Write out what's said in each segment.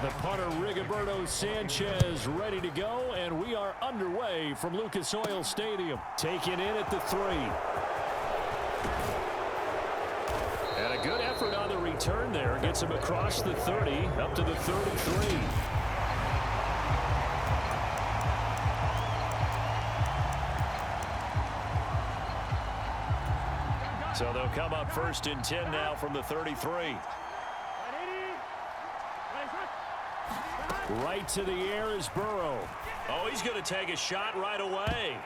The punter, Rigoberto Sanchez, ready to go, and we are underway from Lucas Oil Stadium. Taken in at the 3. And a good effort on the return there. Gets him across the 30, up to the 33. So they'll come up 1st and 10 now from the 33. Right to the air is Burrow. Oh, he's going to take a shot right away.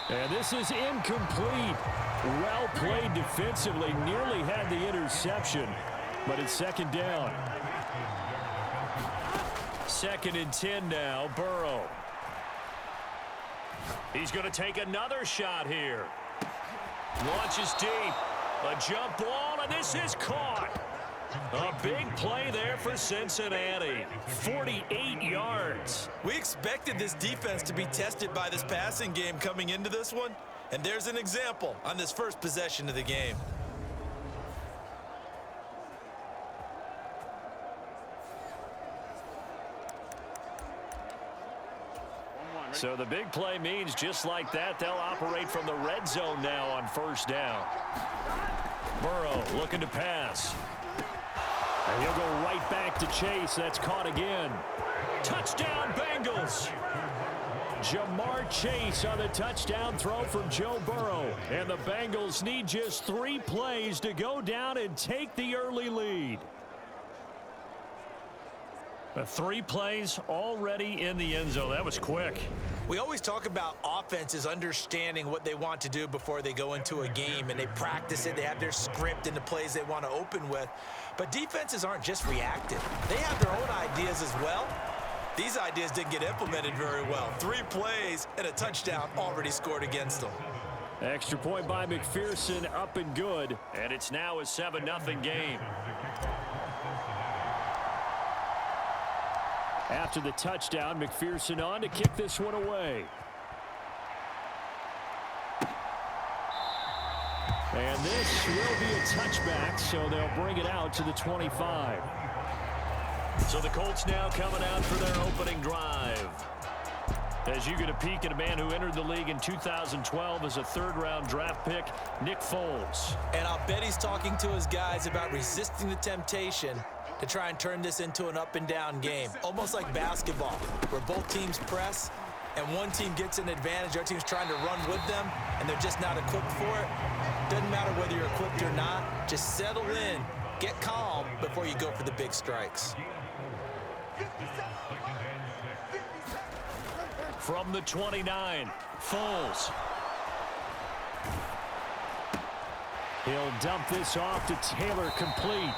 And this is incomplete. Well played defensively. Nearly had the interception, but it's 2nd down. 2nd and 10 now, Burrow. He's going to take another shot here. Launches deep. A jump ball, and this is caught. A big play there for Cincinnati. 48 yards. We expected this defense to be tested by this passing game coming into this one, and there's an example on this first possession of the game. So the big play means just like that, they'll operate from the red zone now on 1st down. Burrow looking to pass. And he'll go right back to Chase. That's caught again. Touchdown, Bengals. Jamar Chase on the touchdown throw from Joe Burrow. And the Bengals need just 3 plays to go down and take the early lead. 3 plays already in the end zone. That was quick. We always talk about offenses understanding what they want to do before they go into a game, and they practice it. They have their script and the plays they want to open with. But defenses aren't just reactive. They have their own ideas as well. These ideas didn't get implemented very well. 3 plays and a touchdown already scored against them. Extra point by McPherson, up and good. And it's now a 7-0 game. After the touchdown, McPherson on to kick this one away. And this will be a touchback, so they'll bring it out to the 25. So the Colts now coming out for their opening drive. As you get a peek at a man who entered the league in 2012 as a 3rd-round draft pick, Nick Foles. And I'll bet he's talking to his guys about resisting the temptation to try and turn this into an up-and-down game, almost like basketball, where both teams press and one team gets an advantage. Our team's trying to run with them, and they're just not equipped for it. Doesn't matter whether you're equipped or not. Just settle in, get calm before you go for the big strikes. From the 29, Foles. He'll dump this off to Taylor, complete.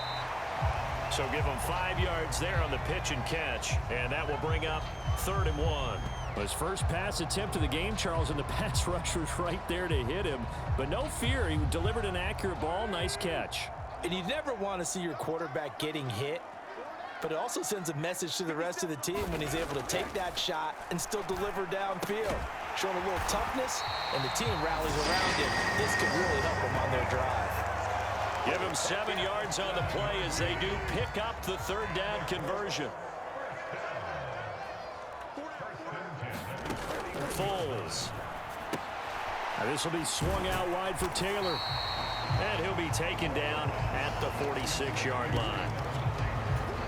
So give him 5 yards there on the pitch and catch, and that will bring up 3rd and 1. His first pass attempt of the game, Charles, and the pass rush was right there to hit him. But no fear, he delivered an accurate ball. Nice catch. And you never want to see your quarterback getting hit, but it also sends a message to the rest of the team when he's able to take that shot and still deliver downfield. Showing a little toughness, and the team rallies around him. This could really help them on their drive. Give him 7 yards on the play as they do pick up the 3rd down conversion. Foles. This will be swung out wide for Taylor. And he'll be taken down at the 46-yard line.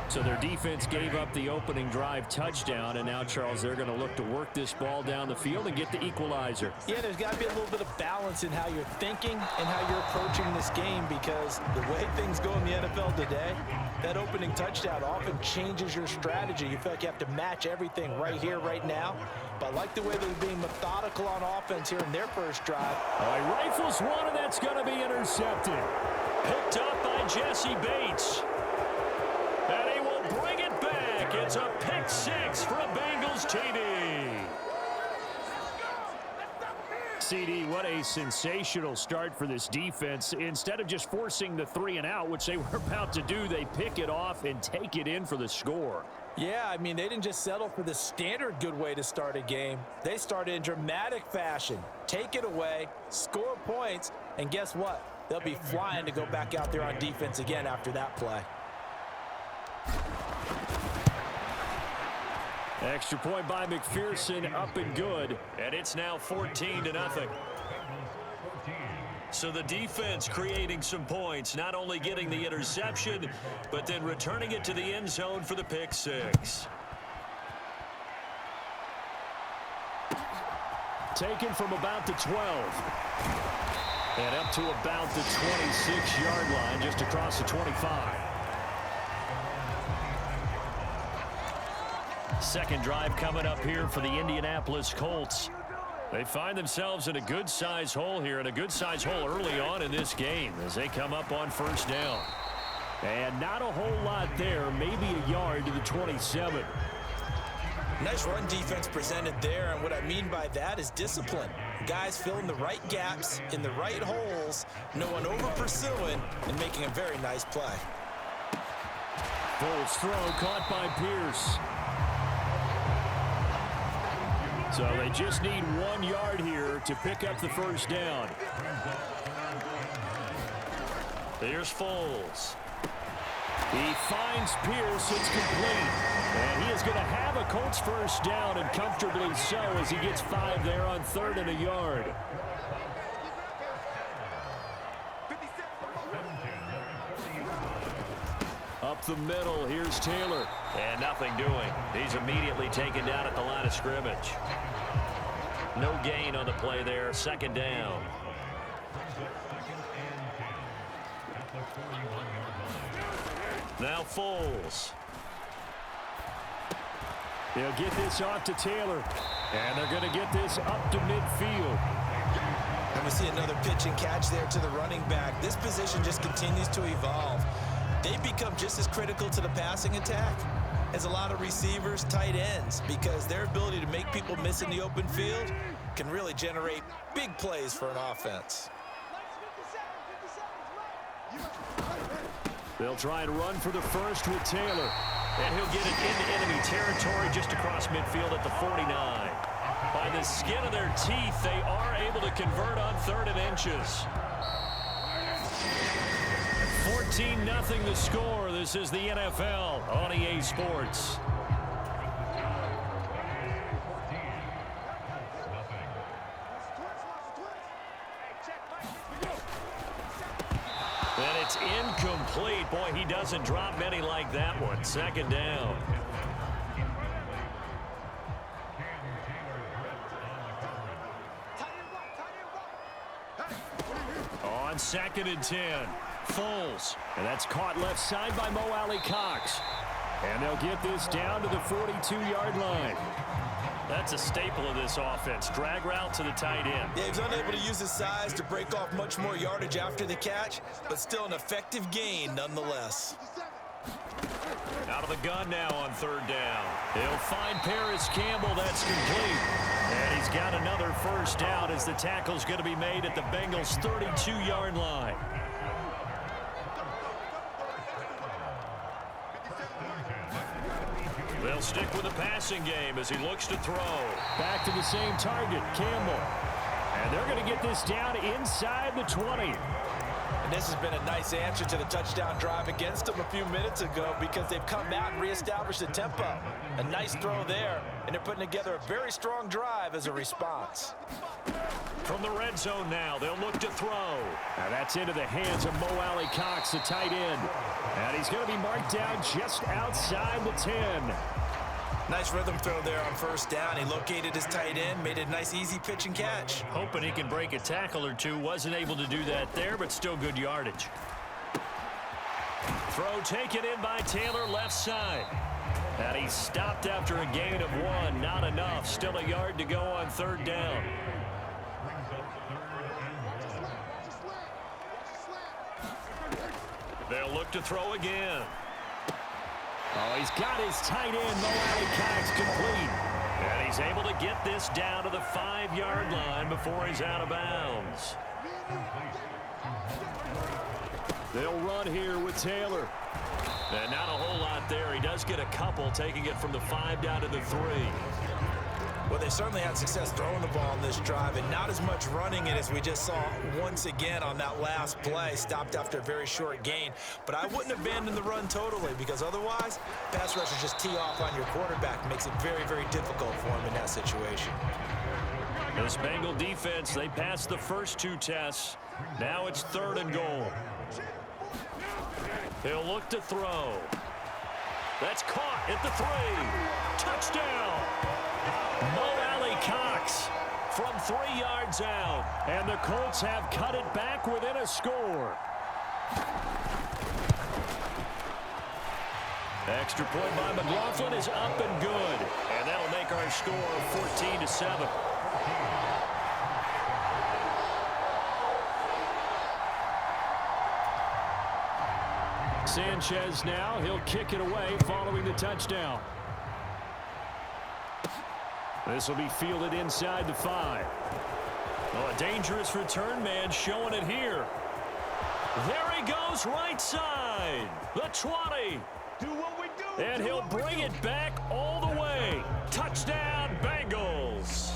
So their defense gave up the opening drive touchdown, and now, Charles, they're going to look to work this ball down the field and get the equalizer. Yeah, there's got to be a little bit of balance in how you're thinking and how you're approaching this game, because the way things go in the NFL today, that opening touchdown often changes your strategy. You feel like you have to match everything right here, right now. But I like the way they're being methodical on offense here in their first drive. He rifles one, and that's going to be intercepted. Picked up by Jesse Bates. And he will bring it back. It's a pick 6 for a Bengals TD. CD, what a sensational start for this defense. Instead of just forcing the 3 and out, which they were about to do, they pick it off and take it in for the score. Yeah, I mean, they didn't just settle for the standard good way to start a game. They started in dramatic fashion. Take it away, score points, and guess what? They'll be flying to go back out there on defense again after that play. Extra point by McPherson, up and good. And it's now 14-0. So the defense creating some points, not only getting the interception, but then returning it to the end zone for the pick six. Taken from about the 12. And up to about the 26-yard line, just across the 25. Second drive coming up here for the Indianapolis Colts. They find themselves in a good-sized hole here, and a good-sized hole early on in this game as they come up on first down. And not a whole lot there, maybe a yard to the 27. Nice run defense presented there, and what I mean by that is discipline. Guys filling the right gaps in the right holes, no one over-pursuing, and making a very nice play. Foles throw caught by Pierce. So they just need 1 yard here to pick up the first down. Here's Foles. He finds Pierce. It's complete. And he is going to have a Colts first down, and comfortably so, as he gets 5 there on 3rd and a yard. Up the middle, here's Taylor. And nothing doing. He's immediately taken down at the line of scrimmage. No gain on the play there. 2nd down. Now Foles. They'll get this off to Taylor. And they're going to get this up to midfield. And we see another pitch and catch there to the running back. This position just continues to evolve. They become just as critical to the passing attack as a lot of receivers, tight ends, because their ability to make people miss in the open field can really generate big plays for an offense. They'll try and run for the first with Taylor. And he'll get it into enemy territory just across midfield at the 49. By the skin of their teeth, they are able to convert on 3rd and inches. 14-0 the score. This is the NFL on EA Sports. And it's incomplete. Boy, he doesn't drop many like that one. 2nd down. On 2nd and 10. Foles. And that's caught left side by Mo Alley Cox. And they'll get this down to the 42-yard line. That's a staple of this offense. Drag route to the tight end. Yeah, he's unable to use his size to break off much more yardage after the catch, but still an effective gain nonetheless. Out of the gun now on 3rd down. He'll find Paris Campbell. That's complete. And he's got another first down as the tackle's going to be made at the Bengals' 32-yard line. They'll stick with the passing game as he looks to throw. Back to the same target, Campbell. And they're going to get this down inside the 20. And this has been a nice answer to the touchdown drive against them a few minutes ago, because they've come out and reestablished the tempo. A nice throw there, and they're putting together a very strong drive as a response. From the red zone now, they'll look to throw. Now that's into the hands of Mo Alley Cox, the tight end. And he's going to be marked down just outside the 10. Nice rhythm throw there on 1st down. He located his tight end, made a nice easy pitch and catch. Hoping he can break a tackle or two. Wasn't able to do that there, but still good yardage. Throw taken in by Taylor left side. And he stopped after a gain of 1. Not enough. Still a yard to go on 3rd down. They'll look to throw again. Oh, he's got his tight end, Mo Alley Cox, complete. And he's able to get this down to the 5-yard line before he's out of bounds. They'll run here with Taylor. And not a whole lot there. He does get a couple, taking it from the 5 down to the 3. Well, they certainly had success throwing the ball on this drive, and not as much running it as we just saw once again on that last play. Stopped after a very short gain. But I wouldn't abandon the run totally, because otherwise, pass rushers just tee off on your quarterback. Makes it very, very difficult for him in that situation. This Bengal defense, they passed the first two tests. Now it's 3rd and goal. He'll look to throw. That's caught at the 3. Touchdown. Mo Alley Cox from 3 yards out. And the Colts have cut it back within a score. Extra point by McLaughlin is up and good. And that'll make our score 14-7. Sanchez now, he'll kick it away following the touchdown. This will be fielded inside the 5. Oh, a dangerous return man showing it here. There he goes, right side. The 20. And he'll bring it back all the way. Touchdown, Bengals.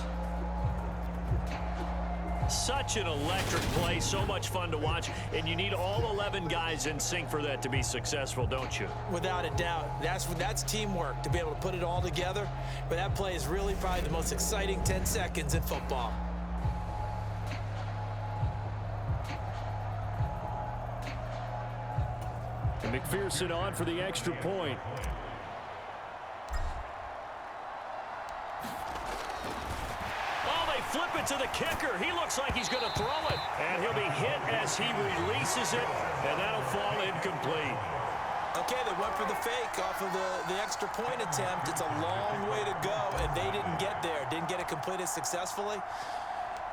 Such an electric play, so much fun to watch, and you need all 11 guys in sync for that to be successful, don't you? Without a doubt. That's teamwork, to be able to put it all together. But that play is really probably the most exciting 10 seconds in football. And McPherson on for the extra point. Flip it to the kicker. He looks like he's going to throw it. And he'll be hit as he releases it. And that'll fall incomplete. Okay, they went for the fake off of the extra point attempt. It's a long way to go, and they didn't get there. Didn't get it completed successfully.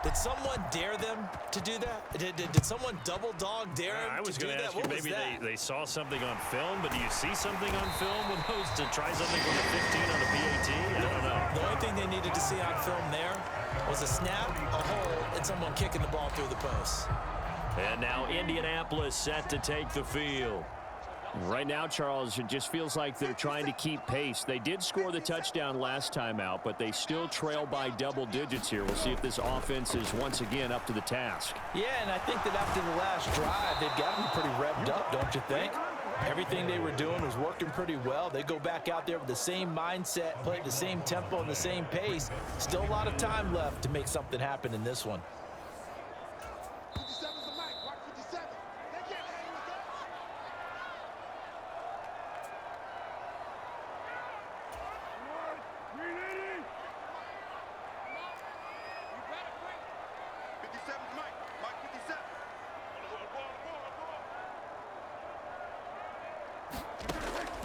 Did someone dare them to do that? Did someone double dog dare them I was to do going to that? ask you, maybe they saw something on film, but do you see something on film with those to try something from the 15 on the PAT? I don't know. The only thing they needed to see on film there was a snap, a hole, and someone kicking the ball through the post. And now Indianapolis set to take the field. Right now, Charles, it just feels like they're trying to keep pace. They did score the touchdown last time out, but they still trail by double digits here. We'll see if this offense is once again up to the task. Yeah, and I think that after the last drive, they've got them pretty revved up, don't you think? Everything they were doing was working pretty well. They go back out there with the same mindset, play at the same tempo and the same pace. Still a lot of time left to make something happen in this one.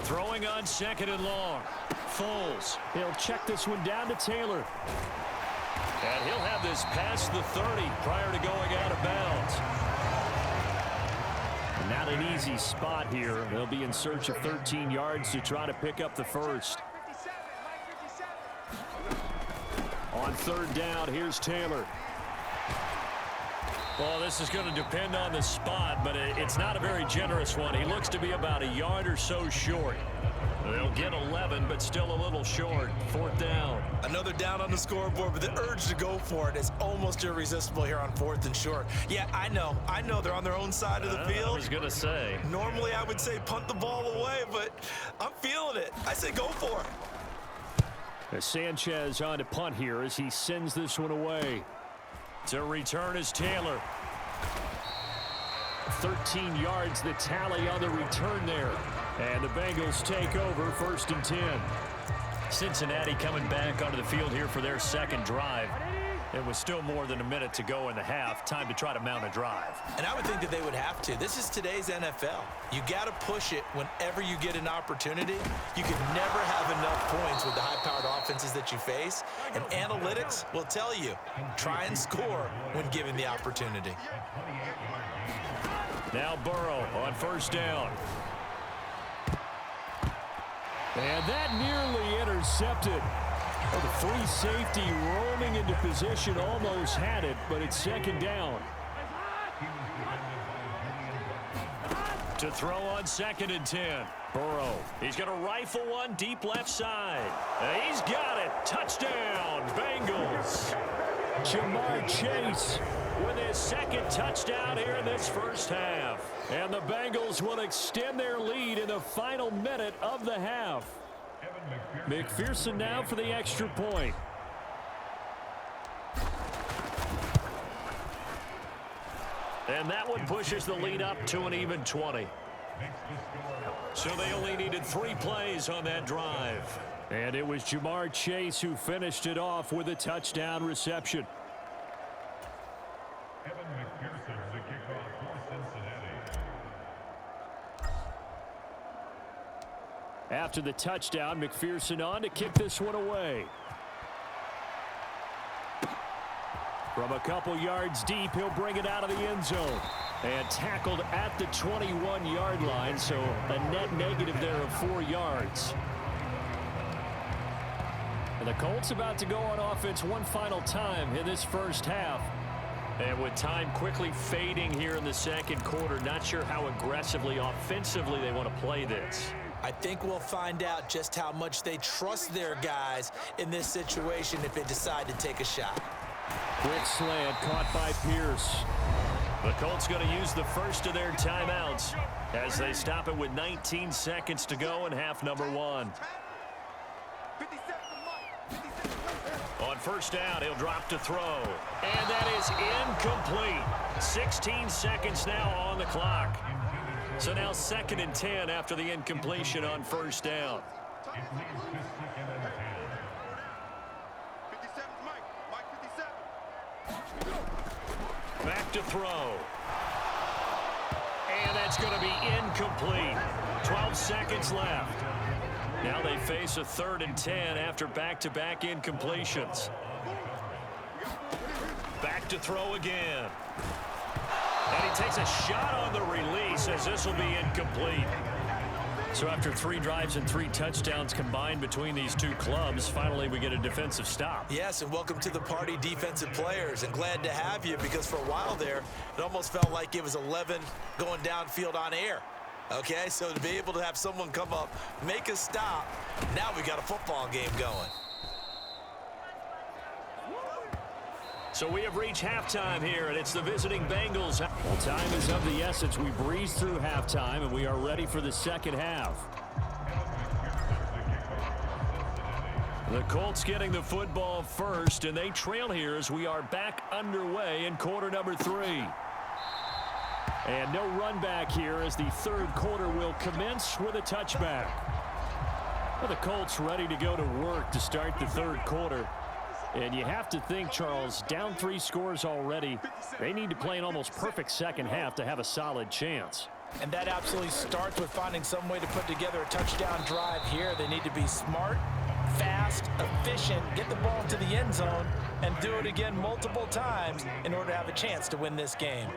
Throwing on 2nd and long. Foles. He'll check this one down to Taylor. And he'll have this past the 30 prior to going out of bounds. Not an easy spot here. They'll be in search of 13 yards to try to pick up the first. On 3rd down, here's Taylor. Well, this is going to depend on the spot, but it's not a very generous one. He looks to be about a yard or so short. They'll get 11, but still a little short. 4th down. Another down on the scoreboard, but the urge to go for it is almost irresistible here on 4th and short. Yeah, I know they're on their own side of the field. I was going to say. Normally, I would say punt the ball away, but I'm feeling it. I say go for it. Sanchez on to punt here as he sends this one away. To return is Taylor. 13 yards the tally on the return there. And the Bengals take over 1st and 10. Cincinnati coming back onto the field here for their 2nd drive. It was still more than a minute to go in the half. Time to try to mount a drive. And I would think that they would have to. This is today's NFL. You got to push it whenever you get an opportunity. You can never have enough points with the high-powered offenses that you face. And analytics will tell you, try and score when given the opportunity. Now Burrow on 1st down. And that nearly intercepted. Oh, the free safety roaming into position almost had it, but it's 2nd down. To throw on 2nd and 10. Burrow. He's going to rifle one deep left side. And he's got it. Touchdown, Bengals. Jamar Chase with his 2nd touchdown here in this first half. And the Bengals will extend their lead in the final minute of the half. McPherson now for the extra point. And that one pushes the lead up to an even 20. So they only needed 3 plays on that drive. And it was Jamar Chase who finished it off with a touchdown reception. After the touchdown, McPherson on to kick this one away. From a couple yards deep, he'll bring it out of the end zone. And tackled at the 21-yard line, so a net negative there of 4 yards. And the Colts about to go on offense one final time in this first half. And with time quickly fading here in the second quarter, not sure how aggressively, offensively they want to play this. I think we'll find out just how much they trust their guys in this situation if they decide to take a shot. Quick slant caught by Pierce. The Colts going to use the first of their timeouts as they stop it with 19 seconds to go in half number 1. On first down, he'll drop to throw. And that is incomplete. 16 seconds now on the clock. So now 2nd and 10 after the incompletion on first down. Back to throw. And that's going to be incomplete. 12 seconds left. Now they face a 3rd and 10 after back-to-back incompletions. Back to throw again. And he takes a shot on the release as this will be incomplete. So after 3 drives and 3 touchdowns combined between these two clubs, finally we get a defensive stop. Yes, and welcome to the party, defensive players, and glad to have you because for a while there, it almost felt like it was 11 going downfield on air. Okay, so to be able to have someone come up, make a stop, now we got a football game going. So we have reached halftime here, and it's the visiting Bengals. Well, time is of the essence. We breezed through halftime, and we are ready for the second half. The Colts getting the football first, and they trail here as we are back underway in quarter number 3. And no run back here as the third quarter will commence with a touchback. Well, the Colts ready to go to work to start the third quarter. And you have to think, Charles, down 3 scores already. They need to play an almost perfect second half to have a solid chance. And that absolutely starts with finding some way to put together a touchdown drive here. They need to be smart, fast, efficient, get the ball to the end zone, and do it again multiple times in order to have a chance to win this game.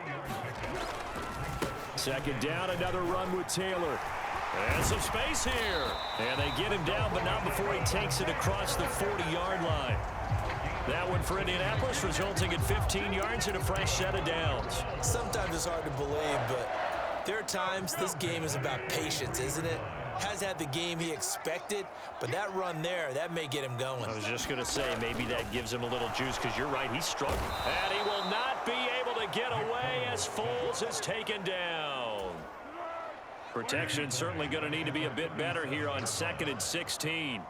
Second down, another run with Taylor. And some space here. And they get him down, but not before he takes it across the 40-yard line. That one for Indianapolis, resulting in 15 yards and a fresh set of downs. Sometimes it's hard to believe, but there are times this game is about patience, isn't it? Has had the game he expected, but that run there, that may get him going. I was just going to say, maybe that gives him a little juice, because you're right, he's struggling. And he will not be able to get away as Foles is taken down. Protection certainly going to need to be a bit better here on 2nd and 16.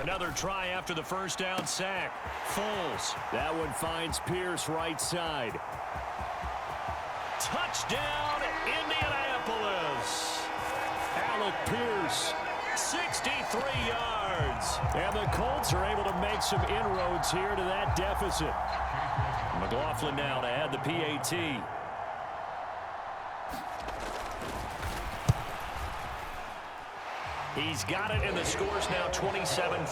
Another try after the first down sack. Foles. That one finds Pierce right side. Touchdown, Indianapolis. Alec Pierce. 63 yards. And the Colts are able to make some inroads here to that deficit. McLaughlin now to add the PAT. He's got it, and the score's now 27-14.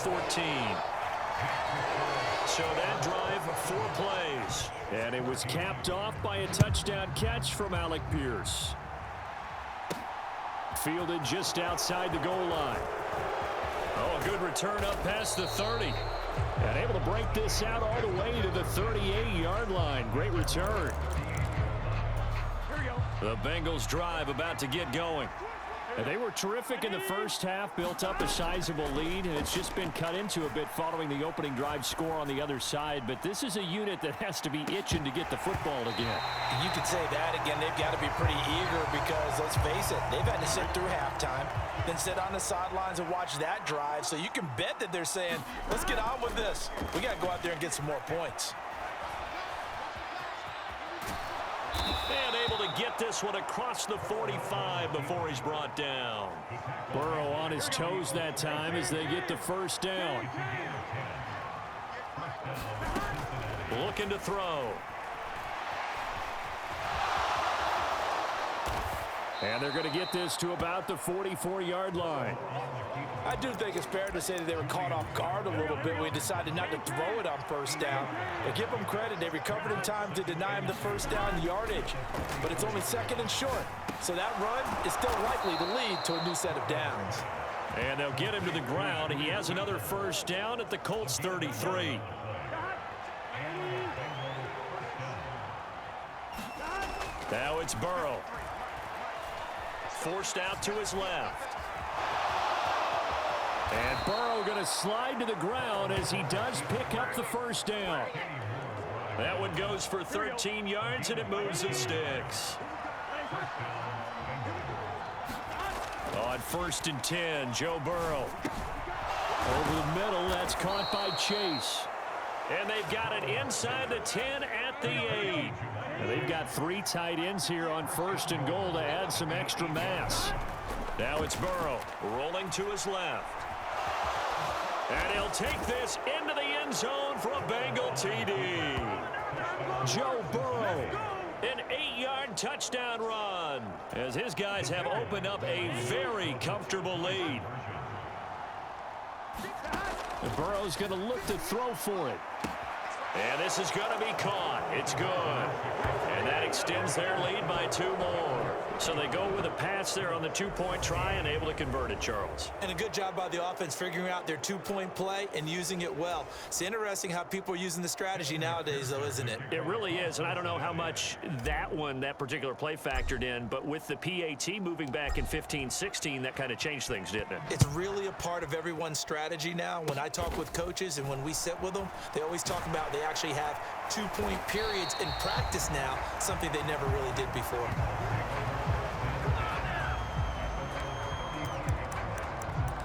So that drive, 4 plays. And it was capped off by a touchdown catch from Alec Pierce. Fielded just outside the goal line. Oh, a good return up past the 30. And able to break this out all the way to the 38-yard line. Great return. The Bengals drive about to get going. They were terrific in the first half, built up a sizable lead, and it's just been cut into a bit following the opening drive score on the other side. But this is a unit that has to be itching to get the football again. You could say that again. They've got to be pretty eager because, let's face it, they've had to sit through halftime, then sit on the sidelines and watch that drive. So you can bet that they're saying, let's get on with this. We got to go out there and get some more points. And able to get this one across the 45 before he's brought down. Burrow on his toes that time as they get the first down. Looking to throw. And they're going to get this to about the 44-yard line. I do think it's fair to say that they were caught off guard a little bit when we decided not to throw it on first down. But give them credit. They recovered in time to deny him the first down yardage. But it's only second and short. So that run is still likely to lead to a new set of downs. And they'll get him to the ground. He has another first down at the Colts 33. Now it's Burrow. Forced out to his left. And Burrow going to slide to the ground as he does pick up the first down. That one goes for 13 yards, and it moves the sticks. On 1st and 10, Joe Burrow. Over the middle, that's caught by Chase. And they've got it inside the 10 at the 8. Now they've got 3 tight ends here on 1st and goal to add some extra mass. Now it's Burrow rolling to his left. And he'll take this into the end zone for a Bengal TD. Joe Burrow. An 8-yard touchdown run as his guys have opened up a very comfortable lead. And Burrow's going to look to throw for it. And this is going to be caught. It's good. And that extends their lead by 2 more. So they go with a pass there on the 2-point try and able to convert it, Charles. And a good job by the offense figuring out their 2-point play and using it well. It's interesting how people are using the strategy nowadays, though, isn't it? It really is, and I don't know how much that particular play factored in, but with the PAT moving back in 15-16, that kind of changed things, didn't it? It's really a part of everyone's strategy now. When I talk with coaches and when we sit with them, they always talk about they actually have 2-point periods in practice now, something they never really did before.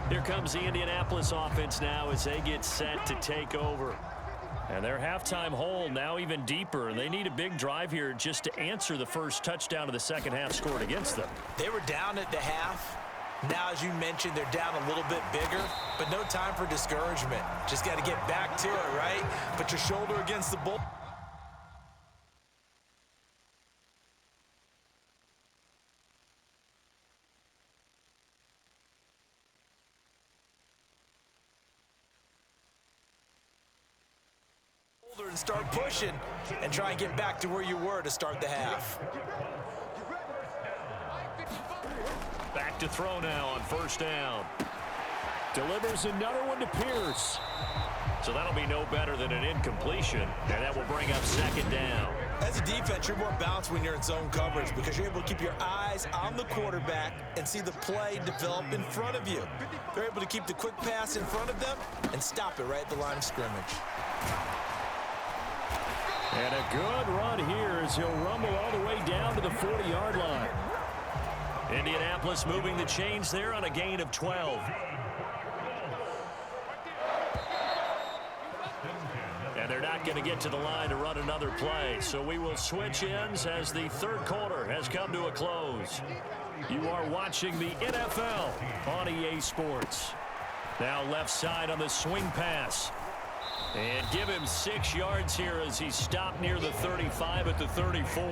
Here comes the Indianapolis offense now as they get set to take over. And their halftime hole now even deeper. They need a big drive here just to answer the first touchdown of the second half scored against them. They were down at the half. Now, as you mentioned, they're down a little bit bigger, but no time for discouragement. Just got to get back to it, right? Put your shoulder against the bull. And start pushing and try and get back to where you were to start the half. Back to throw now on first down. Delivers another one to Pierce. So that'll be no better than an incompletion, and that will bring up second down. As a defense, you're more balanced when you're in zone coverage because you're able to keep your eyes on the quarterback and see the play develop in front of you. They're able to keep the quick pass in front of them and stop it right at the line of scrimmage. And a good run here as he'll rumble all the way down to the 40-yard line. Indianapolis moving the chains there on a gain of 12. And they're not going to get to the line to run another play. So we will switch ends as the third quarter has come to a close. You are watching the NFL on EA Sports. Now left side on the swing pass. And give him 6 yards here as he stopped near the 35 at the 34.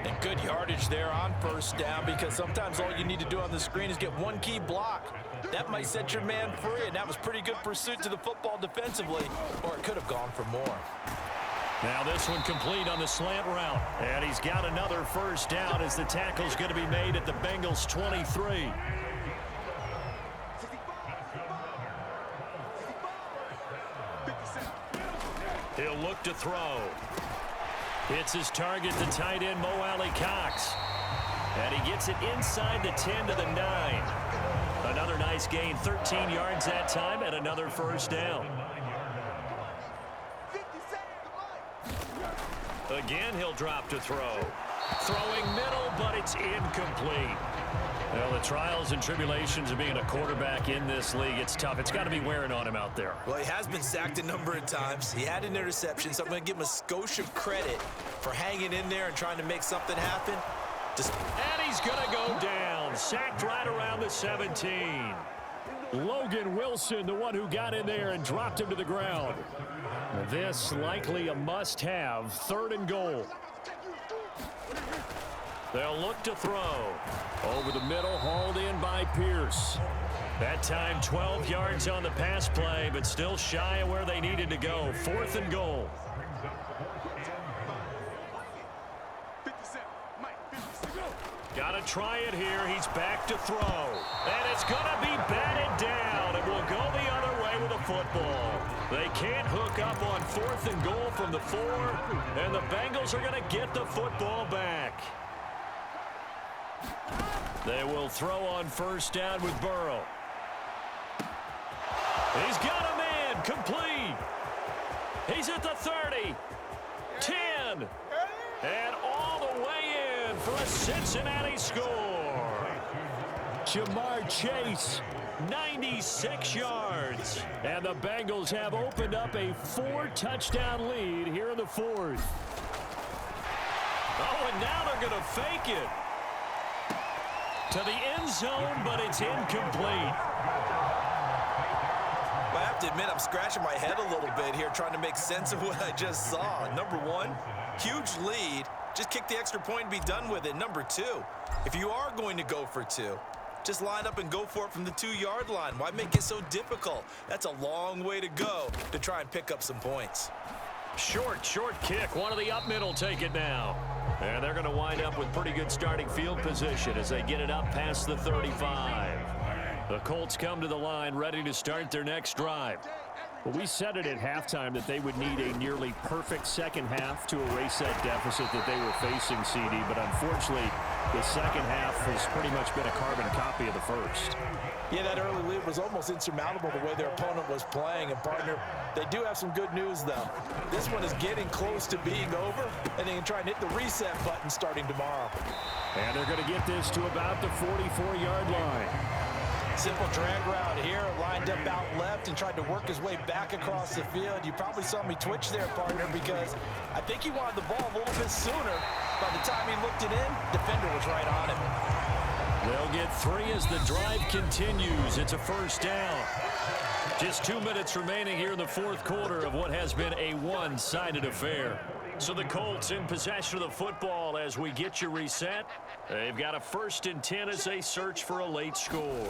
And good yardage there on first down because sometimes all you need to do on the screen is get one key block. That might set your man free, and that was pretty good pursuit to the football defensively, or it could have gone for more. Now this one complete on the slant route. And he's got another first down as the tackle's going to be made at the Bengals 23. He'll look to throw. It's his target, the tight end, Mo Alley Cox. And he gets it inside the 10 to the 9. Another nice gain, 13 yards that time, and another first down. Again, he'll drop to throw. Throwing middle, but it's incomplete. Well, the trials and tribulations of being a quarterback in this league, it's tough. It's got to be wearing on him out there. Well, he has been sacked a number of times. He had an interception, so I'm going to give him a skosh of credit for hanging in there and trying to make something happen. And he's going to go down. Sacked right around the 17. Logan Wilson, the one who got in there and dropped him to the ground. This likely a must-have, 3rd and goal. They'll look to throw. Over the middle, hauled in by Pierce. That time 12 yards on the pass play, but still shy of where they needed to go. 4th and goal. Got to try it here. He's back to throw. And it's going to be batted down. It will go the other way with a football. They can't hook up on 4th and goal from the 4, and the Bengals are going to get the football back. They will throw on 1st down with Burrow. He's got a man, complete. He's at the 30, 10, and all the way in for a Cincinnati score. Jamar Chase, 96 yards. and the Bengals have opened up a 4-touchdown lead here in the 4th. Oh, and now they're going to fake it to the end zone, but it's incomplete. I have to admit, I'm scratching my head a little bit here trying to make sense of what I just saw. Number one, huge lead. Just kick the extra point and be done with it. Number two, if you are going to go for 2, just line up and go for it from the 2-yard line. Why make it so difficult? That's a long way to go to try and pick up some points. Short kick. One of the up middle take it now. And they're going to wind up with pretty good starting field position as they get it up past the 35. The Colts come to the line ready to start their next drive. Well, we said it at halftime that they would need a nearly perfect second half to erase that deficit that they were facing, CD. But unfortunately, the second half has pretty much been a carbon copy of the first. Yeah, that early lead was almost insurmountable the way their opponent was playing. And, partner, they do have some good news, though. This one is getting close to being over, and they can try and hit the reset button starting tomorrow. And they're going to get this to about the 44-yard line. Simple drag route here, lined up out left and tried to work his way back across the field. You probably saw me twitch there, partner, because I think he wanted the ball a little bit sooner. By the time he looked it in, defender was right on him. They'll get 3 as the drive continues. It's a first down. Just 2 minutes remaining here in the 4th quarter of what has been a one-sided affair. So the Colts in possession of the football as we get you reset. They've got a 1st and 10 as they search for a late score.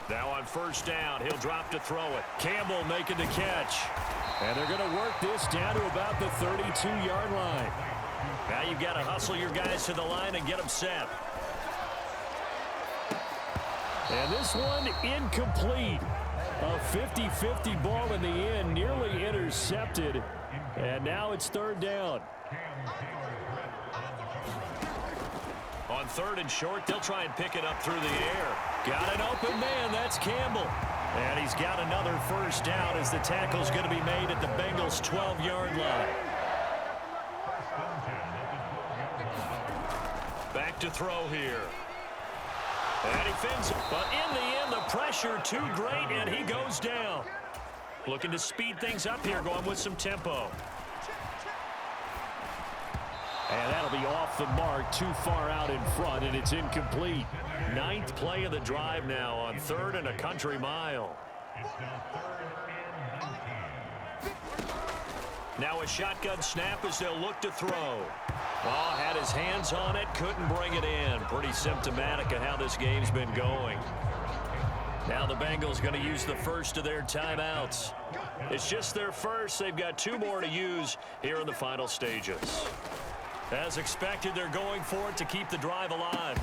Now on 1st down, he'll drop to throw it. Campbell making the catch. And they're going to work this down to about the 32-yard line. Now you've got to hustle your guys to the line and get them set. And this one incomplete. A 50-50 ball in the end, nearly intercepted. And now it's 3rd down. On 3rd and short, they'll try and pick it up through the air. Got an open man, that's Campbell. And he's got another first down as the tackle's going to be made at the Bengals' 12-yard line. Back to throw here. And he fins it. But in the end, the pressure too great, and he goes down. Looking to speed things up here, going with some tempo. And that'll be off the mark, too far out in front, and it's incomplete. 9th play of the drive now on 3rd and a country mile. Now a shotgun snap as they'll look to throw. Oh, had his hands on it, couldn't bring it in. Pretty symptomatic of how this game's been going. Now the Bengals going to use the first of their timeouts. It's just their first. They've got 2 more to use here in the final stages. As expected, they're going for it to keep the drive alive.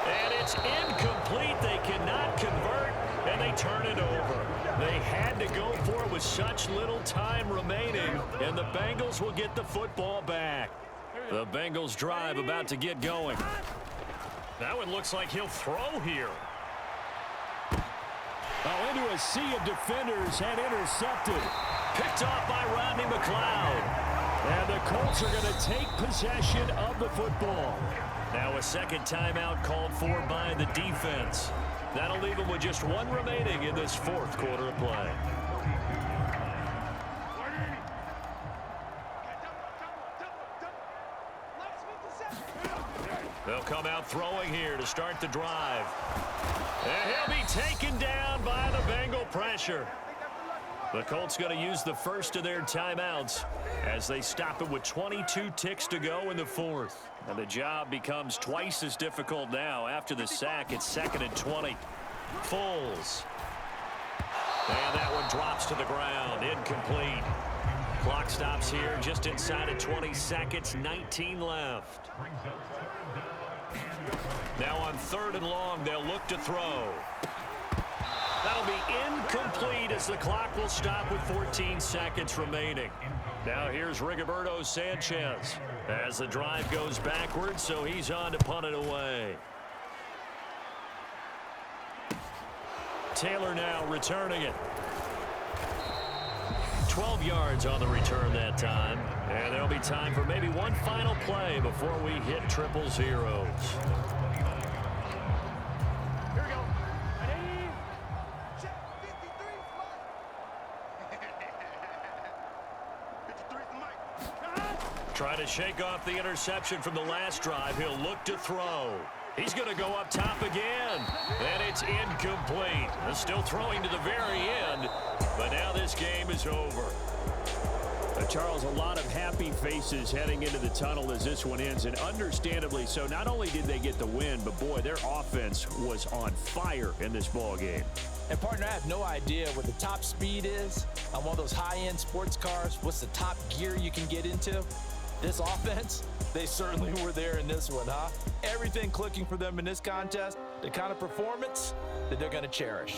And it's incomplete. They cannot convert, and they turn it over. They had to go for it with such little time remaining, and the Bengals will get the football back. The Bengals drive about to get going. That one looks like he'll throw here. Oh, into a sea of defenders and intercepted. Picked off by Rodney McLeod. And the Colts are going to take possession of the football. Now a second timeout called for by the defense. That'll leave them with just one remaining in this fourth quarter of play. They'll come out throwing here to start the drive. And he'll be taken down by the Bengal pressure. The Colts going to use the first of their timeouts as they stop it with 22 ticks to go in the fourth. And the job becomes twice as difficult now after the sack. It's 2nd and 20. Foles. And that one drops to the ground. Incomplete. Clock stops here just inside of 20 seconds. 19 left. Now on 3rd and long, they'll look to throw. That'll be incomplete as the clock will stop with 14 seconds remaining. Now here's Rigoberto Sanchez as the drive goes backwards, so he's on to punt it away. Taylor now returning it. 12 yards on the return that time. And there'll be time for maybe one final play before we hit triple zeros. Trying to shake off the interception from the last drive. He'll look to throw. He's going to go up top again. And it's incomplete. Still throwing to the very end. But now this game is over. Charles, a lot of happy faces heading into the tunnel as this one ends. And understandably so. Not only did they get the win, but boy, their offense was on fire in this ball game. And partner, I have no idea what the top speed is on one of those high-end sports cars. What's the top gear you can get into? This offense, they certainly were there in this one, huh? Everything clicking for them in this contest, the kind of performance that they're going to cherish.